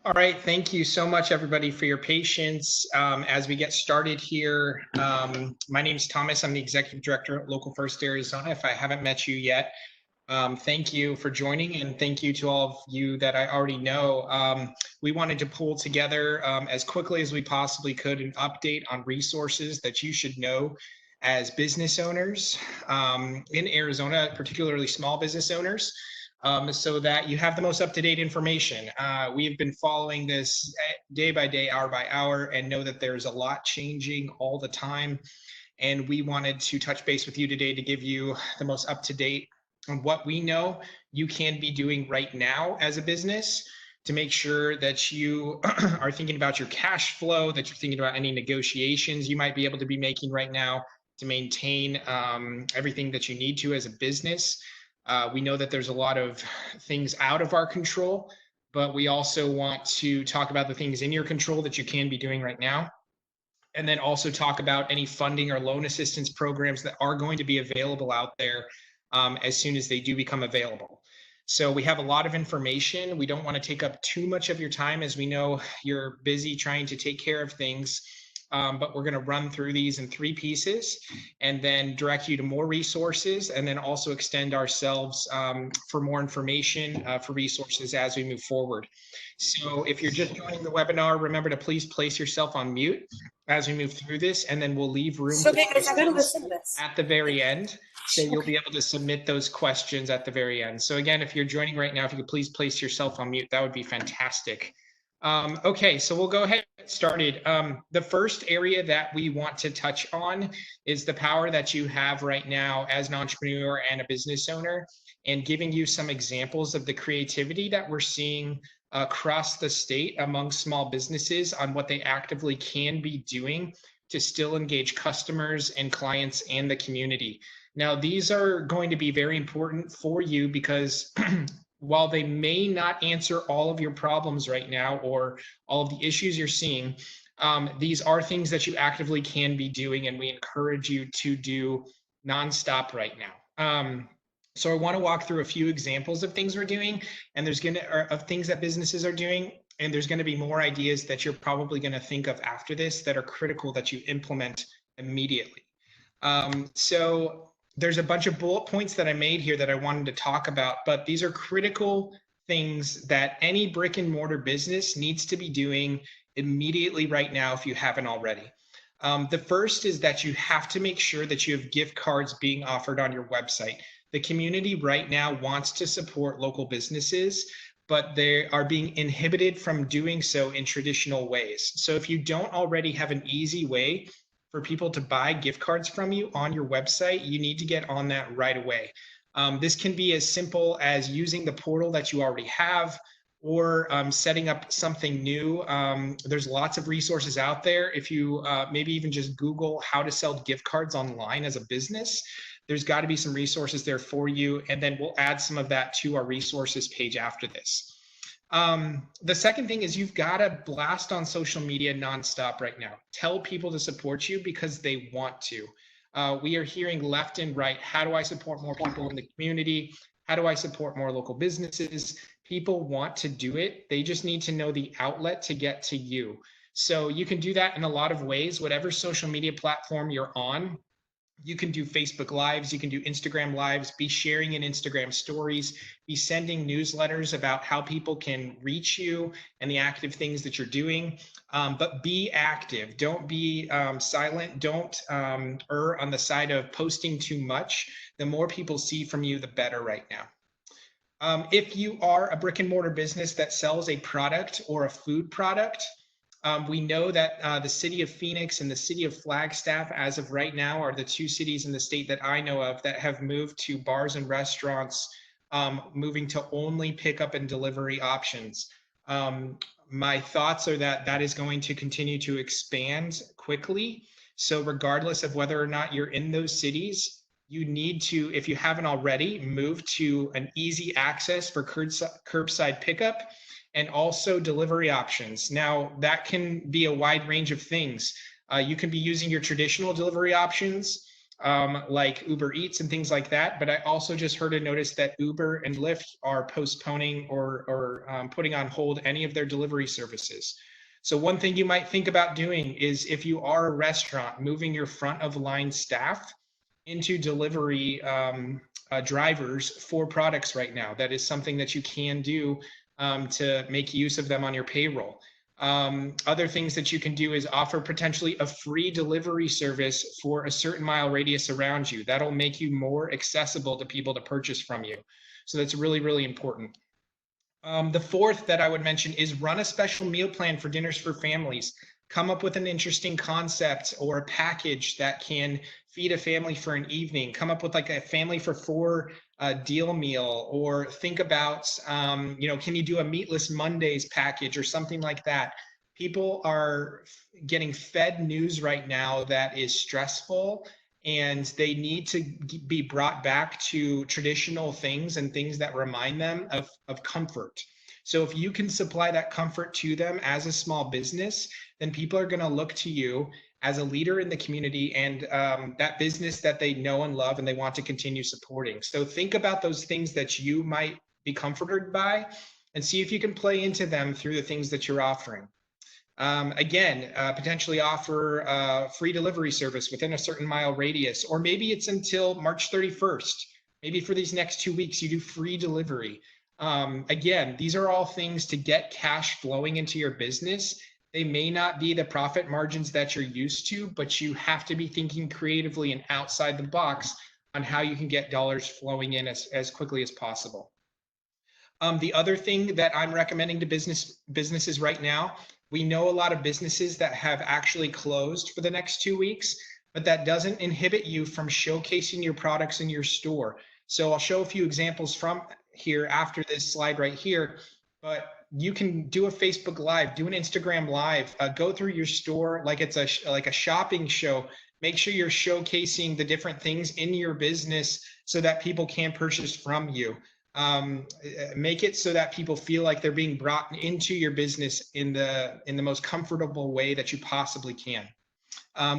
All right, thank you so much, everybody, for your patience. As we get started here, my name is Thomas. I'm the Executive Director at Local First Arizona. If I haven't met you yet, thank you for joining, and thank you to all of you that I already know. We wanted to pull together as quickly as we possibly could an update on resources that you should know as business owners in Arizona, particularly small business owners. So that you have the most up-to-date information. We have been following this day by day, hour by hour, and know that there's a lot changing all the time. And we wanted to touch base with you today to give you the most up-to-date on what we know you can be doing right now as a business to make sure that you are thinking about your cash flow, that you're thinking about any negotiations you might be able to be making right now to maintain everything that you need to as a business. We know that there's a lot of things out of our control, but we also want to talk about the things in your control that you can be doing right now. And then also talk about any funding or loan assistance programs that are going to be available out there as soon as they do become available. So we have a lot of information. We don't want to take up too much of your time, as we know you're busy trying to take care of things. But we're going to run through these in 3 pieces and then direct you to more resources, and then also extend ourselves for more information for resources as we move forward. So if you're just joining the webinar, remember to please place yourself on mute as we move through this, and then we'll leave room So, okay, guys, I gotta listen to this at the very end. So you'll be able to submit those questions at the very end. So again, if you're joining right now, if you could please place yourself on mute, that would be fantastic. Okay, so we'll go ahead and get started. The first area that we want to touch on is the power that you have right now as an entrepreneur and a business owner, and giving you some examples of the creativity that we're seeing across the state among small businesses on what they actively can be doing to still engage customers and clients and the community. Now, these are going to be very important for you because while they may not answer all of your problems right now or all of the issues you're seeing, these are things that you actively can be doing, and we encourage you to do nonstop right now. So I want to walk through a few examples of things we're doing, and of things that businesses are doing, and there's going to be more ideas that you're probably going to think of after this that are critical that you implement immediately. So there's a bunch of bullet points that I made here that I wanted to talk about, but these are critical things that any brick and mortar business needs to be doing immediately right now if you haven't already. The first is that you have to make sure that you have gift cards being offered on your website. The community right now wants to support local businesses, but they are being inhibited from doing so in traditional ways. So if you don't already have an easy way for people to buy gift cards from you on your website, you need to get on that right away. This can be as simple as using the portal that you already have, or setting up something new. There's lots of resources out there. If you maybe even just Google how to sell gift cards online as a business, there's got to be some resources there for you. And then we'll add some of that to our resources page after this. The second thing is you've got to blast on social media nonstop right now. Tell people to support you because they want to. We are hearing left and right, how do I support more people in the community? How do I support more local businesses? People want to do it. They just need to know the outlet to get to you. So you can do that in a lot of ways. Whatever social media platform you're on, you can do Facebook Lives, you can do Instagram Lives, be sharing in Instagram stories, be sending newsletters about how people can reach you and the active things that you're doing. But be active. Don't be silent. Don't err on the side of posting too much. The more people see from you, the better right now. If you are a brick and mortar business that sells a product or a food product, we know that the city of Phoenix and the city of Flagstaff, as of right now, are the 2 cities in the state that I know of that have moved to bars and restaurants, moving to only pickup and delivery options. My thoughts are that that is going to continue to expand quickly. So regardless of whether or not you're in those cities, you need to, if you haven't already, move to an easy access for curbside pickup and also delivery options. Now, that can be a wide range of things. You can be using your traditional delivery options. like Uber Eats and things like that. But I also just heard a notice that Uber and Lyft are postponing or putting on hold any of their delivery services. So one thing you might think about doing is, if you are a restaurant, moving your front of line staff into delivery drivers for products right now. That is something that you can do to make use of them on your payroll. Other things that you can do is offer potentially a free delivery service for a certain mile radius around you. That'll make you more accessible to people to purchase from you. So that's really, really important. The fourth that I would mention is run a special meal plan for dinners for families. Come up with an interesting concept or a package that can feed a family for an evening. Come up with like a family for four deal meal, or think about, can you do a meatless Mondays package or something like that? People are getting fed news right now that is stressful, and they need to be brought back to traditional things and things that remind them of comfort. So if you can supply that comfort to them as a small business, then people are going to look to you as a leader in the community and that business that they know and love and they want to continue supporting. So think about those things that you might be comforted by and see if you can play into them through the things that you're offering. Potentially offer free delivery service within a certain mile radius, or maybe it's until March 31st. Maybe for these next 2 weeks, you do free delivery. These are all things to get cash flowing into your business. They may not be the profit margins that you're used to, but you have to be thinking creatively and outside the box on how you can get dollars flowing in as quickly as possible. The other thing that I'm recommending to businesses right now, we know a lot of businesses that have actually closed for the next 2 weeks, but that doesn't inhibit you from showcasing your products in your store. So I'll show a few examples from here after this slide right here, but you can do a Facebook Live, do an Instagram Live, go through your store like it's like a shopping show. Make sure you're showcasing the different things in your business so that people can purchase from you. Make it so that people feel like they're being brought into your business in the most comfortable way that you possibly can.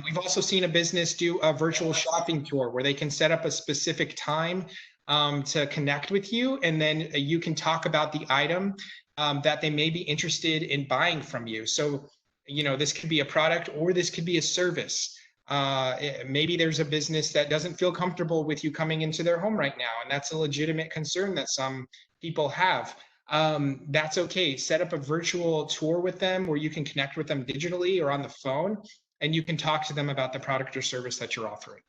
We've also seen a business do a virtual shopping tour where they can set up a specific time to connect with you, and then you can talk about the item that they may be interested in buying from you. So, this could be a product or this could be a service. Maybe there's a business that doesn't feel comfortable with you coming into their home right now, and that's a legitimate concern that some people have. That's okay. Set up a virtual tour with them where you can connect with them digitally or on the phone, and you can talk to them about the product or service that you're offering.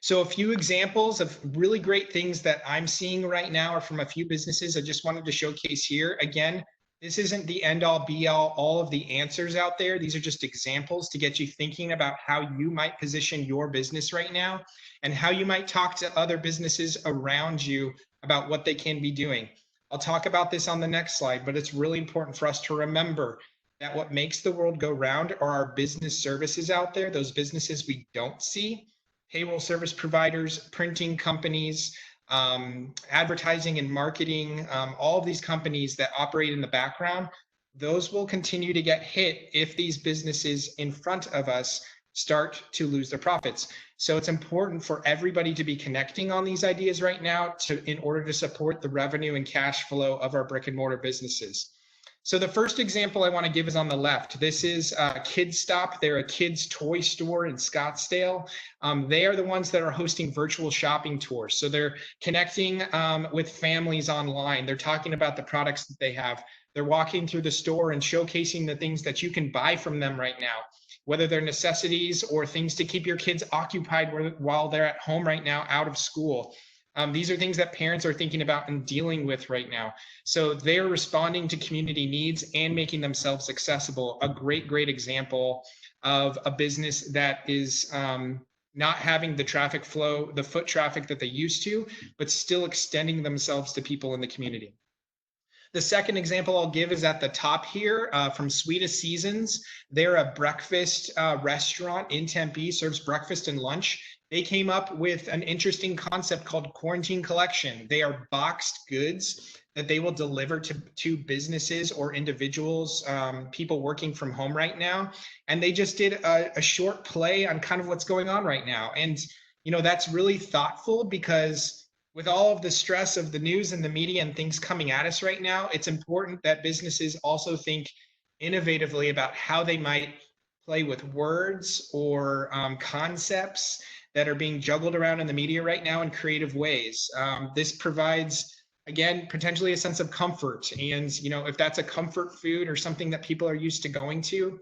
So a few examples of really great things that I'm seeing right now are from a few businesses I just wanted to showcase here. Again, this isn't the end all be all of the answers out there. These are just examples to get you thinking about how you might position your business right now and how you might talk to other businesses around you about what they can be doing. I'll talk about this on the next slide, but it's really important for us to remember that what makes the world go round are our business services out there, those businesses we don't see. Payroll service providers, printing companies, advertising and marketing, all of these companies that operate in the background, those will continue to get hit if these businesses in front of us start to lose their profits. So it's important for everybody to be connecting on these ideas right now in order to support the revenue and cash flow of our brick and mortar businesses. So the first example I want to give is on the left. This is Kids Stop. They're a kids toy store in Scottsdale. They are the ones that are hosting virtual shopping tours. So they're connecting with families online. They're talking about the products that they have. They're walking through the store and showcasing the things that you can buy from them right now, whether they're necessities or things to keep your kids occupied while they're at home right now, out of school. These are things that parents are thinking about and dealing with right now. So they're responding to community needs and making themselves accessible. A great, great example of a business that is not having the traffic flow, the foot traffic that they used to, but still extending themselves to people in the community. The second example I'll give is at the top here from Sweetest Seasons. They're a breakfast restaurant in Tempe, serves breakfast and lunch. They came up with an interesting concept called Quarantine Collection. They are boxed goods that they will deliver to businesses or individuals, people working from home right now. And they just did a short play on kind of what's going on right now. And, you know, that's really thoughtful because with all of the stress of the news and the media and things coming at us right now, it's important that businesses also think innovatively about how they might play with words or concepts that are being juggled around in the media right now in creative ways. This provides, again, potentially a sense of comfort. And, you know, if that's a comfort food or something that people are used to going to,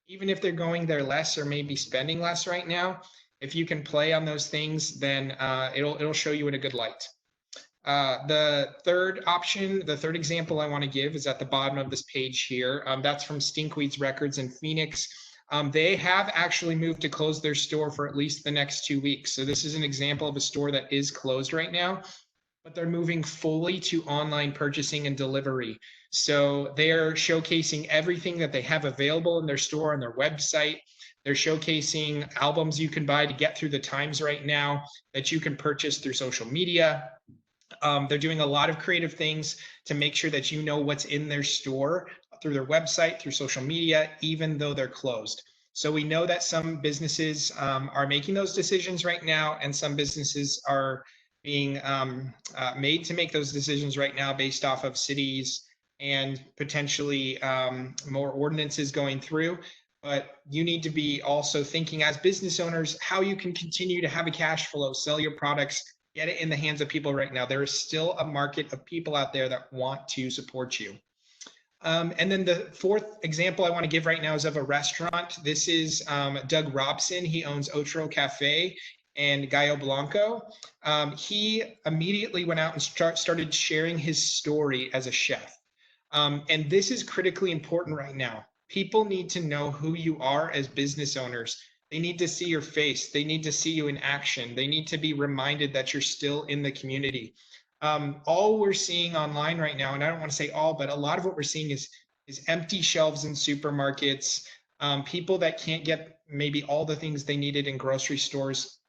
even if they're going there less or maybe spending less right now, if you can play on those things, then it'll show you in a good light. The third option, the third example I want to give is at the bottom of this page here. That's from Stinkweed's Records in Phoenix. They have actually moved to close their store for at least the next 2 weeks. So this is an example of a store that is closed right now, but they're moving fully to online purchasing and delivery. So they're showcasing everything that they have available in their store on their website. They're showcasing albums you can buy to get through the times right now that you can purchase through social media. They're doing a lot of creative things to make sure that you know what's in their store through their website, through social media, even though they're closed. So we know that some businesses are making those decisions right now, and some businesses are being made to make those decisions right now based off of cities and potentially more ordinances going through. But you need to be also thinking as business owners how you can continue to have a cash flow, sell your products, get it in the hands of people right now. There is still a market of people out there that want to support you. And then the fourth example I want to give right now is of a restaurant. This is Doug Robson. He owns Otro Cafe and Gallo Blanco. He immediately went out and started sharing his story as a chef. And this is critically important right now. People need to know who you are as business owners. They need to see your face. They need to see you in action. They need to be reminded that you're still in the community. All we're seeing online right now, and I don't want to say all, but a lot of what we're seeing is empty shelves in supermarkets, people that can't get maybe all the things they needed in grocery stores.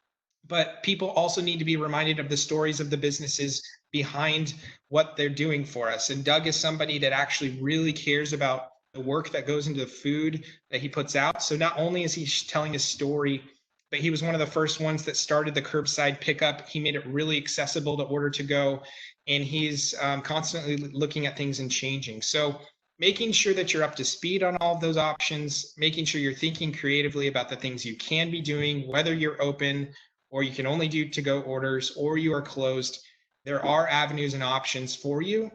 But people also need to be reminded of the stories of the businesses behind what they're doing for us. And Doug is somebody that actually really cares about the work that goes into the food that he puts out. So not only is he telling his story, but he was one of the first ones that started the curbside pickup. He made it really accessible to order to go, and he's constantly looking at things and changing. So making sure that you're up to speed on all of those options, making sure you're thinking creatively about the things you can be doing, whether you're open or you can only do to-go orders or you are closed. There are avenues and options for you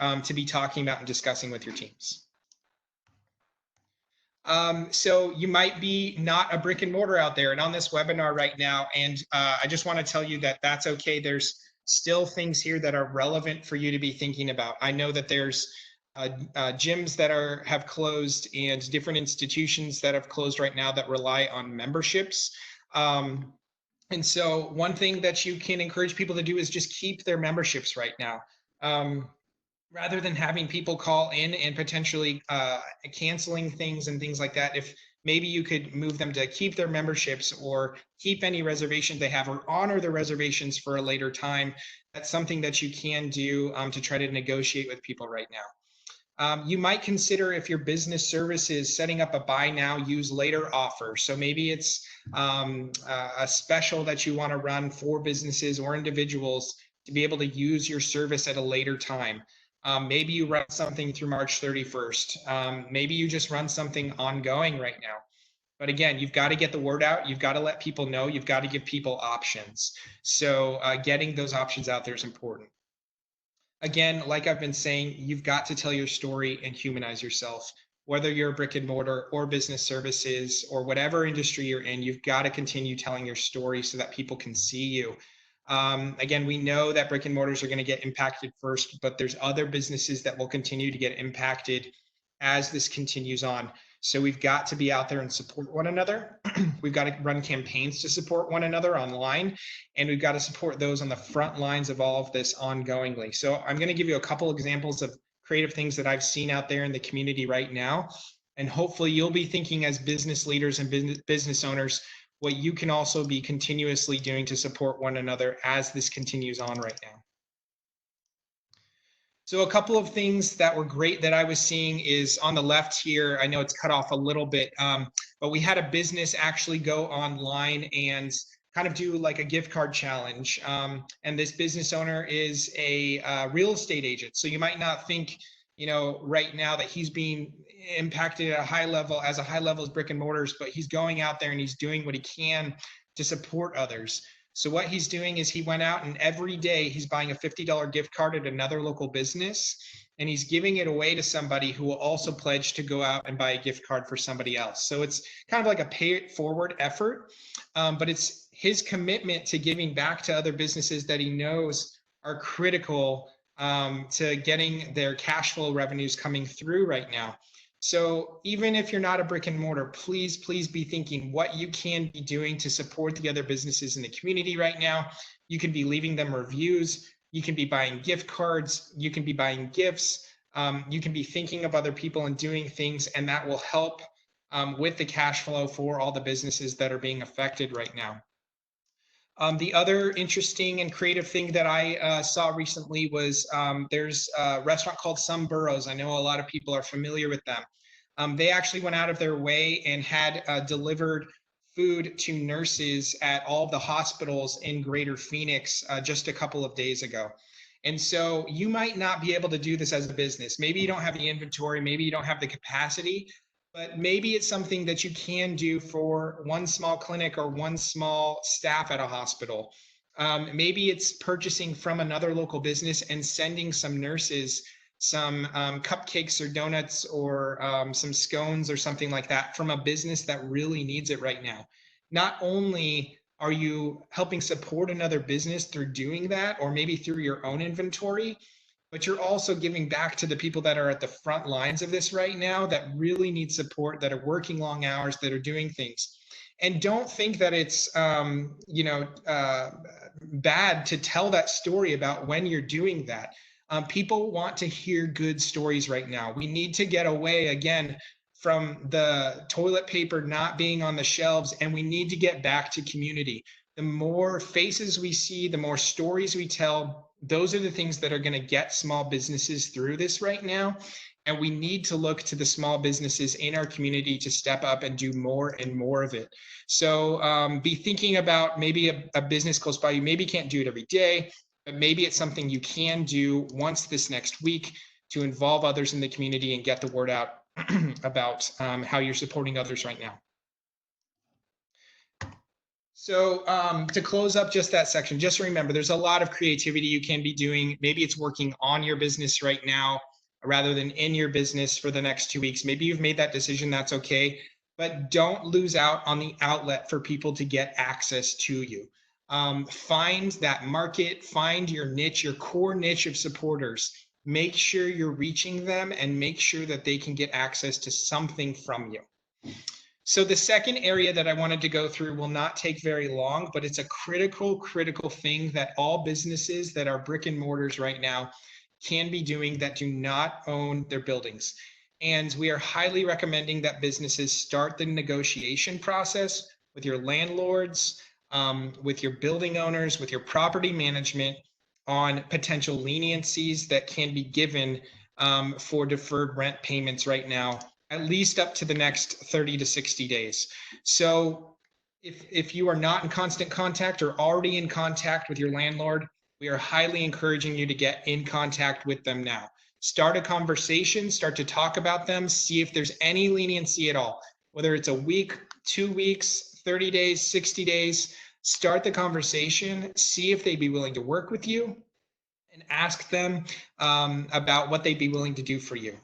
to be talking about and discussing with your teams. So you might be not a brick and mortar out there and on this webinar right now. And I just want to tell you that that's okay. There's still things here that are relevant for you to be thinking about. I know that there's gyms that have closed and different institutions that have closed right now that rely on memberships. And so one thing that you can encourage people to do is just keep their memberships right now. Rather than having people call in and potentially canceling things and things like that, if maybe you could move them to keep their memberships or keep any reservations they have or honor the reservations for a later time, that's something that you can do to try to negotiate with people right now. You might consider, if your business services, setting up a buy now, use later offer. So maybe it's a special that you want to run for businesses or individuals to be able to use your service at a later time. Maybe you run something through March 31st. Maybe you just run something ongoing right now. But again, you've got to get the word out. You've got to let people know. You've got to give people options. So getting those options out there is important. Again, like I've been saying, you've got to tell your story and humanize yourself. Whether you're a brick and mortar or business services or whatever industry you're in, you've got to continue telling your story so that people can see you. Again, we know that brick and mortars are going to get impacted first, but there's other businesses that will continue to get impacted as this continues on. So we've got to be out there and support one another. We've got to run campaigns to support one another online, and we've got to support those on the front lines of all of this ongoingly. So I'm going to give you a couple examples of creative things that I've seen out there in the community right now. And hopefully you'll be thinking as business leaders and business owners what you can also be continuously doing to support one another as this continues on right now. So a couple of things that were great that I was seeing is on the left here. I know it's cut off a little bit, but we had a business actually go online and kind of do like a gift card challenge. And this business owner is a real estate agent. So you might not think, right now that he's being impacted at a high level as brick and mortars, but he's going out there and he's doing what he can to support others. So what he's doing is he went out and every day he's buying a $50 gift card at another local business, and he's giving it away to somebody who will also pledge to go out and buy a gift card for somebody else. So it's kind of like a pay it forward effort, but it's his commitment to giving back to other businesses that he knows are critical to getting their cash flow revenues coming through right now. So even if you're not a brick and mortar, please be thinking what you can be doing to support the other businesses in the community right now. You can be leaving them reviews. You can be buying gift cards. You can be buying gifts. You can be thinking of other people and doing things, and that will help with the cash flow for all the businesses that are being affected right now. The other interesting and creative thing that I saw recently was there's a restaurant called Some Burrows. I know a lot of people are familiar with them. They actually went out of their way and had delivered food to nurses at all of the hospitals in Greater Phoenix just a couple of days ago. And so you might not be able to do this as a business. Maybe you don't have the inventory, maybe you don't have the capacity, but maybe it's something that you can do for one small clinic or one small staff at a hospital. Maybe it's purchasing from another local business and sending some nurses some cupcakes or donuts or some scones or something like that from a business that really needs it right now. Not only are you helping support another business through doing that, or maybe through your own inventory, but you're also giving back to the people that are at the front lines of this right now that really need support, that are working long hours, that are doing things. And don't think that it's bad to tell that story about when you're doing that. People want to hear good stories right now. We need to get away again from the toilet paper not being on the shelves, and we need to get back to community. The more faces we see, the more stories we tell, those are the things that are going to get small businesses through this right now. And we need to look to the small businesses in our community to step up and do more and more of it. So be thinking about maybe a business close by you. Maybe you can't do it every day, but maybe it's something you can do once this next week to involve others in the community and get the word out about how you're supporting others right now. So to close up just that section, just remember there's a lot of creativity you can be doing. Maybe it's working on your business right now rather than in your business for the next 2 weeks. Maybe you've made that decision, that's okay. But don't lose out on the outlet for people to get access to you. Find that market, find your niche, your core niche of supporters. Make sure you're reaching them and make sure that they can get access to something from you. So the second area that I wanted to go through will not take very long, but it's a critical thing that all businesses that are brick and mortars right now can be doing that do not own their buildings. And we are highly recommending that businesses start the negotiation process with your landlords, with your building owners, with your property management on potential leniencies that can be given for deferred rent payments right now, at least up to the next 30 to 60 days. So if you are not in constant contact or already in contact with your landlord, we are highly encouraging you to get in contact with them now. Start a conversation, start to talk about them, see if there's any leniency at all, whether it's a week, 2 weeks, 30 days, 60 days. Start the conversation, see if they'd be willing to work with you, and ask them about what they'd be willing to do for you.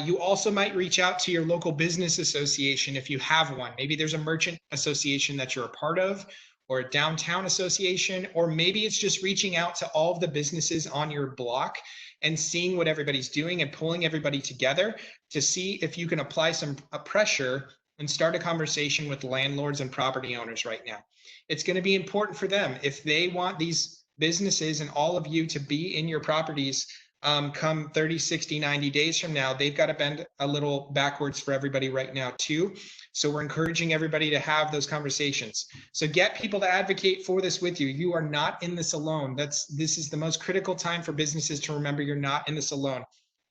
You also might reach out to your local business association if you have one. Maybe there's a merchant association that you're a part of, or a downtown association, or maybe it's just reaching out to all of the businesses on your block and seeing what everybody's doing and pulling everybody together to see if you can apply some pressure and start a conversation with landlords and property owners right now. It's going to be important for them. If they want these businesses and all of you to be in your properties come 30, 60, 90 days from now, they've got to bend a little backwards for everybody right now too. So we're encouraging everybody to have those conversations. So get people to advocate for this with you. You are not in this alone. This is the most critical time for businesses to remember you're not in this alone.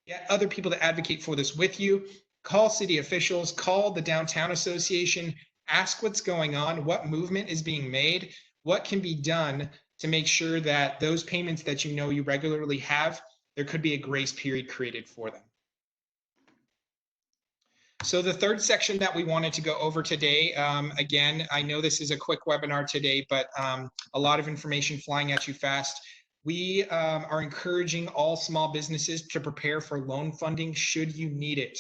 Get other people to advocate for this with you. Call city officials, call the Downtown Association, ask what's going on, what movement is being made, what can be done to make sure that those payments that you know you regularly have, there could be a grace period created for them. So the third section that we wanted to go over today, again, I know this is a quick webinar today, but a lot of information flying at you fast. We are encouraging all small businesses to prepare for loan funding should you need it.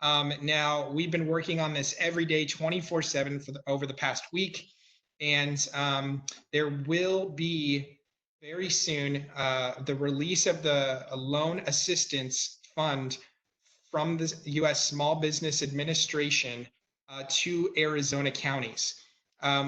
Now, we've been working on this every day, 24/7 over the past week, and there will be very soon the release of the Loan Assistance Fund from the U.S. Small Business Administration to Arizona counties.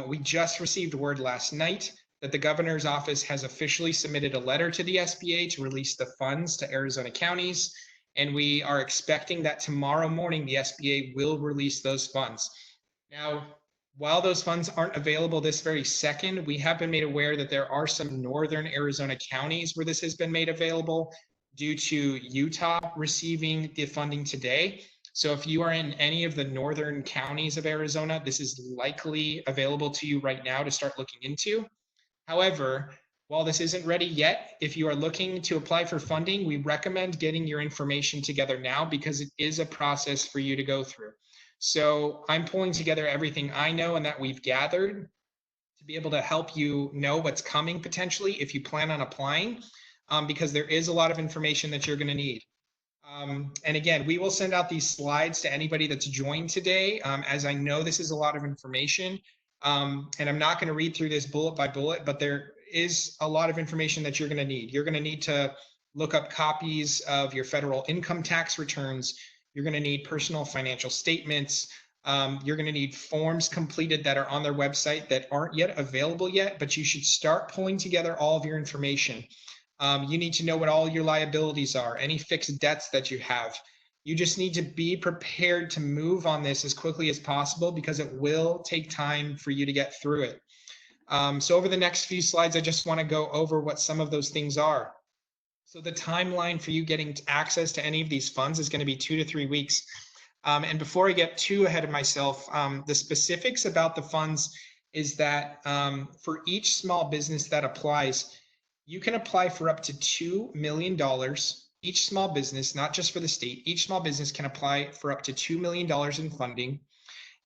We just received word last night that the governor's office has officially submitted a letter to the SBA to release the funds to Arizona counties, and we are expecting that tomorrow morning the SBA will release those funds. Now, while those funds aren't available this very second, we have been made aware that there are some northern Arizona counties where this has been made available due to Utah receiving the funding today. So if you are in any of the northern counties of Arizona, this is likely available to you right now to start looking into. However, while this isn't ready yet, if you are looking to apply for funding, we recommend getting your information together now because it is a process for you to go through. So I'm pulling together everything I know and that we've gathered to be able to help you know what's coming potentially if you plan on applying, because there is a lot of information that you're going to need. And again, we will send out these slides to anybody that's joined today, as I know this is a lot of information. And I'm not going to read through this bullet by bullet, but there is a lot of information that you're going to need. You're going to need to look up copies of your federal income tax returns. You're going to need personal financial statements. You're going to need forms completed that are on their website that aren't yet available yet, but you should start pulling together all of your information. You need to know what all your liabilities are, any fixed debts that you have. You just need to be prepared to move on this as quickly as possible because it will take time for you to get through it. So over the next few slides, I just want to go over what some of those things are. So the timeline for you getting access to any of these funds is going to be 2 to 3 weeks. And before I get too ahead of myself, the specifics about the funds is that for each small business that applies, you can apply for up to $2 million. Each small business, not just for the state, each small business can apply for up to $2 million in funding.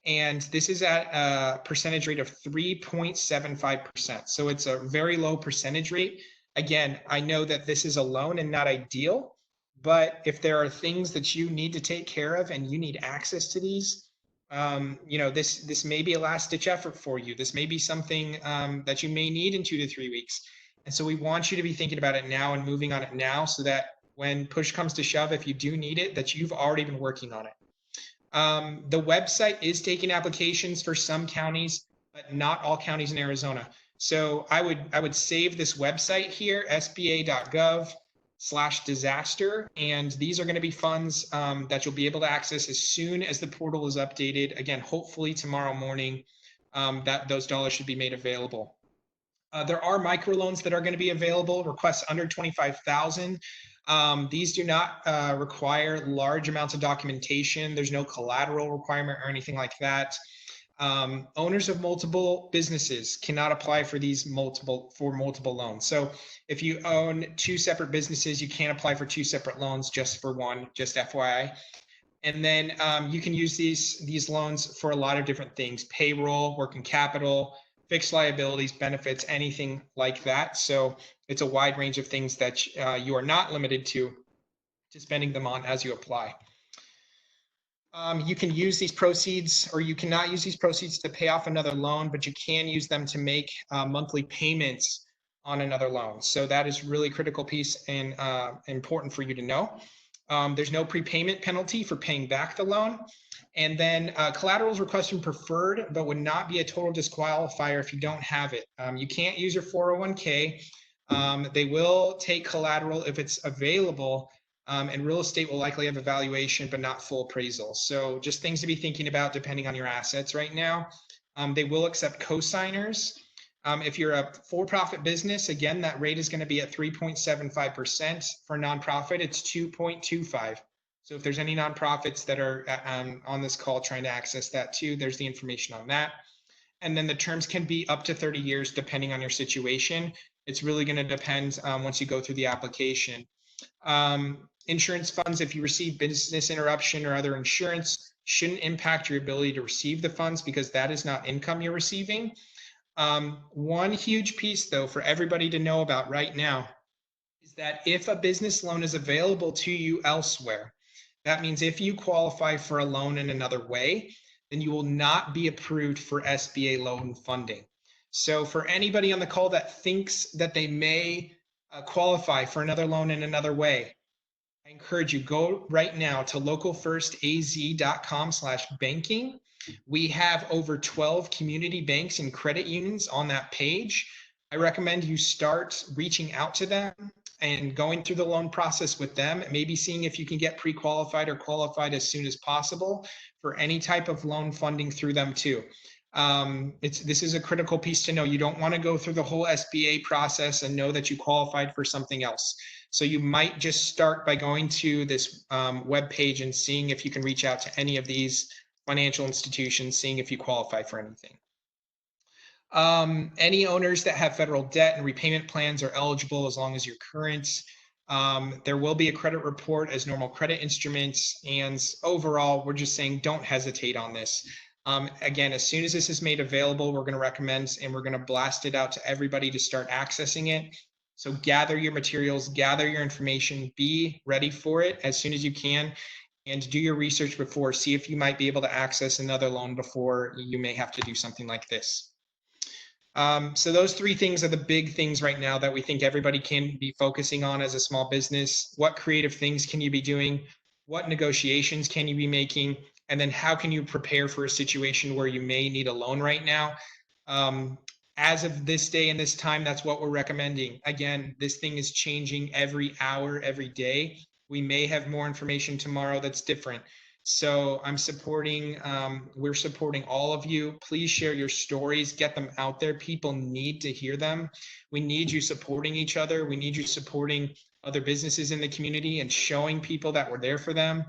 And this is at a percentage rate of 3.75%. So it's a very low percentage rate. Again, I know that this is a loan and not ideal, but if there are things that you need to take care of and you need access to these, this may be a last-ditch effort for you. This may be something that you may need in 2 to 3 weeks. And so we want you to be thinking about it now and moving on it now so that when push comes to shove, if you do need it, that you've already been working on it. The website is taking applications for some counties, but not all counties in Arizona. So I would save this website here, sba.gov/disaster, and these are going to be funds that you'll be able to access as soon as the portal is updated. Again, hopefully tomorrow morning, that those dollars should be made available. There are microloans that are going to be available, requests under $25,000. These do not require large amounts of documentation. There's no collateral requirement or anything like that. Owners of multiple businesses cannot apply for these multiple loans. So if you own 2 separate businesses, you can't apply for 2 separate loans, just for one, just FYI. And then you can use these loans for a lot of different things: payroll, working capital, fixed liabilities, benefits, anything like that. So it's a wide range of things that you are not limited to spending them on as you apply. You can use these proceeds, or you cannot use these proceeds to pay off another loan, but you can use them to make monthly payments on another loan. So that is really critical piece and important for you to know. There's no prepayment penalty for paying back the loan. And then collateral is requested preferred, but would not be a total disqualifier if you don't have it. You can't use your 401k. They will take collateral if it's available, and real estate will likely have a valuation, but not full appraisal. So just things to be thinking about depending on your assets right now. They will accept co-signers. If you're a for-profit business, again, that rate is going to be at 3.75%. For nonprofit, it's 2.25. So if there's any nonprofits that are on this call trying to access that too, there's the information on that. And then the terms can be up to 30 years depending on your situation. It's really going to depend once you go through the application. Insurance funds, if you receive business interruption or other insurance, shouldn't impact your ability to receive the funds because that is not income you're receiving. One huge piece, though, for everybody to know about right now is that if a business loan is available to you elsewhere, that means if you qualify for a loan in another way, then you will not be approved for SBA loan funding. So for anybody on the call that thinks that they may qualify for another loan in another way, I encourage you, go right now to localfirstaz.com/banking. We have over 12 community banks and credit unions on that page. I recommend you start reaching out to them and going through the loan process with them, maybe seeing if you can get pre-qualified or qualified as soon as possible for any type of loan funding through them too. This is a critical piece to know. You don't want to go through the whole SBA process and know that you qualified for something else. So you might just start by going to this web page and seeing if you can reach out to any of these financial institutions, seeing if you qualify for anything. Any owners that have federal debt and repayment plans are eligible as long as you're current. There will be a credit report as normal credit instruments, and overall, we're just saying don't hesitate on this. Again, as soon as this is made available, we're going to recommend and we're going to blast it out to everybody to start accessing it. So gather your materials, gather your information, be ready for it as soon as you can, and do your research before, see if you might be able to access another loan before you may have to do something like this. So those three things are the big things right now that we think everybody can be focusing on as a small business. What creative things can you be doing? What negotiations can you be making? And then how can you prepare for a situation where you may need a loan right now? As of this day and this time, that's what we're recommending. Again, this thing is changing every hour, every day. We may have more information tomorrow that's different. So I'm supporting, we're supporting all of you. Please share your stories, get them out there. People need to hear them. We need you supporting each other. We need you supporting other businesses in the community and showing people that we're there for them.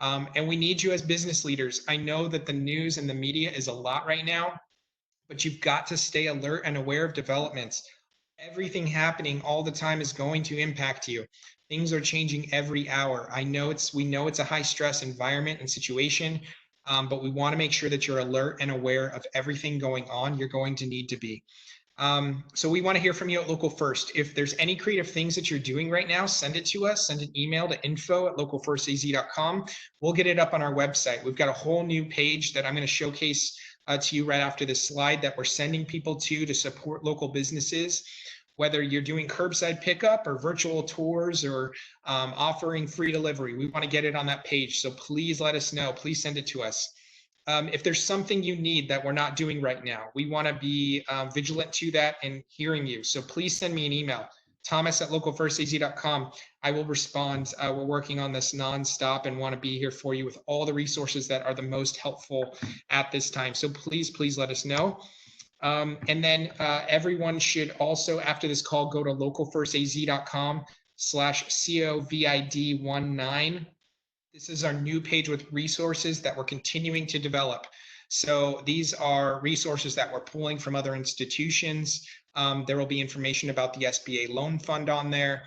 And we need you as business leaders. I know that the news and the media is a lot right now, but you've got to stay alert and aware of developments. Everything happening all the time is going to impact you. Things are changing every hour. We know it's a high stress environment and situation, but we want to make sure that you're alert and aware of everything going on. You're going to need to be. So we want to hear from you at Local First. If there's any creative things that you're doing right now, send it to us. Send an email to info@localfirstaz.com. We'll get it up on our website. We've got a whole new page that I'm going to showcase to you right after this slide that we're sending people to support local businesses. Whether you're doing curbside pickup or virtual tours or offering free delivery, we want to get it on that page. So please let us know. Please send it to us. If there's something you need that we're not doing right now, we want to be vigilant to that and hearing you. So please send me an email, thomas@localfirstaz.com. I will respond. We're working on this nonstop and want to be here for you with all the resources that are the most helpful at this time. So please, please let us know. And then everyone should also, after this call, go to localfirstaz.com/COVID-19. This is our new page with resources that we're continuing to develop. So these are resources that we're pulling from other institutions. There will be information about the SBA loan fund on there.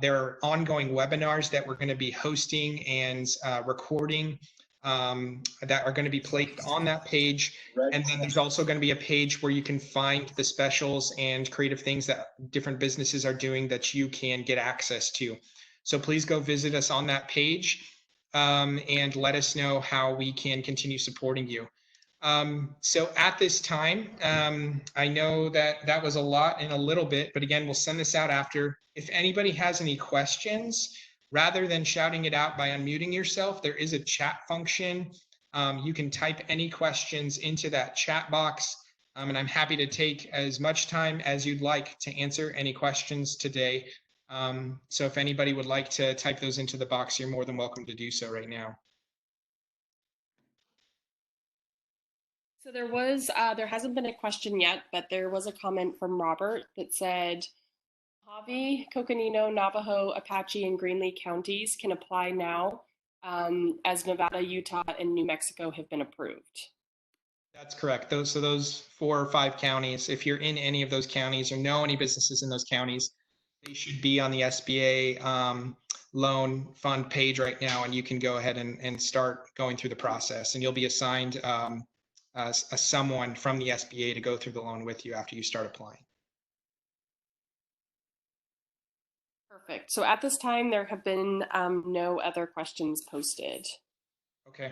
There are ongoing webinars that we're going to be hosting and recording that are going to be placed on that page. And then there's also going to be a page where you can find the specials and creative things that different businesses are doing that you can get access to. So please go visit us on that page and let us know how we can continue supporting you. So at this time, I know that was a lot in a little bit, but again, we'll send this out after. If anybody has any questions, rather than shouting it out by unmuting yourself, there is a chat function. You can type any questions into that chat box And I'm happy to take as much time as you'd like to answer any questions today. So if anybody would like to type those into the box, you're more than welcome to do so right now. So there hasn't been a question yet, but there was a comment from Robert that said, Mojave, Coconino, Navajo, Apache, and Greenlee counties can apply now as Nevada, Utah, and New Mexico have been approved. That's correct. Those 4 or 5 counties, if you're in any of those counties or know any businesses in those counties, they should be on the SBA loan fund page right now, and you can go ahead and start going through the process, and you'll be assigned someone from the SBA to go through the loan with you after you start applying. Perfect. So at this time, there have been no other questions posted. Okay.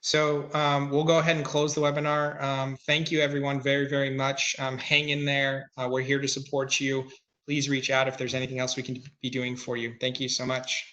So we'll go ahead and close the webinar. Thank you, everyone, very, very much. Hang in there. We're here to support you. Please reach out if there's anything else we can be doing for you. Thank you so much.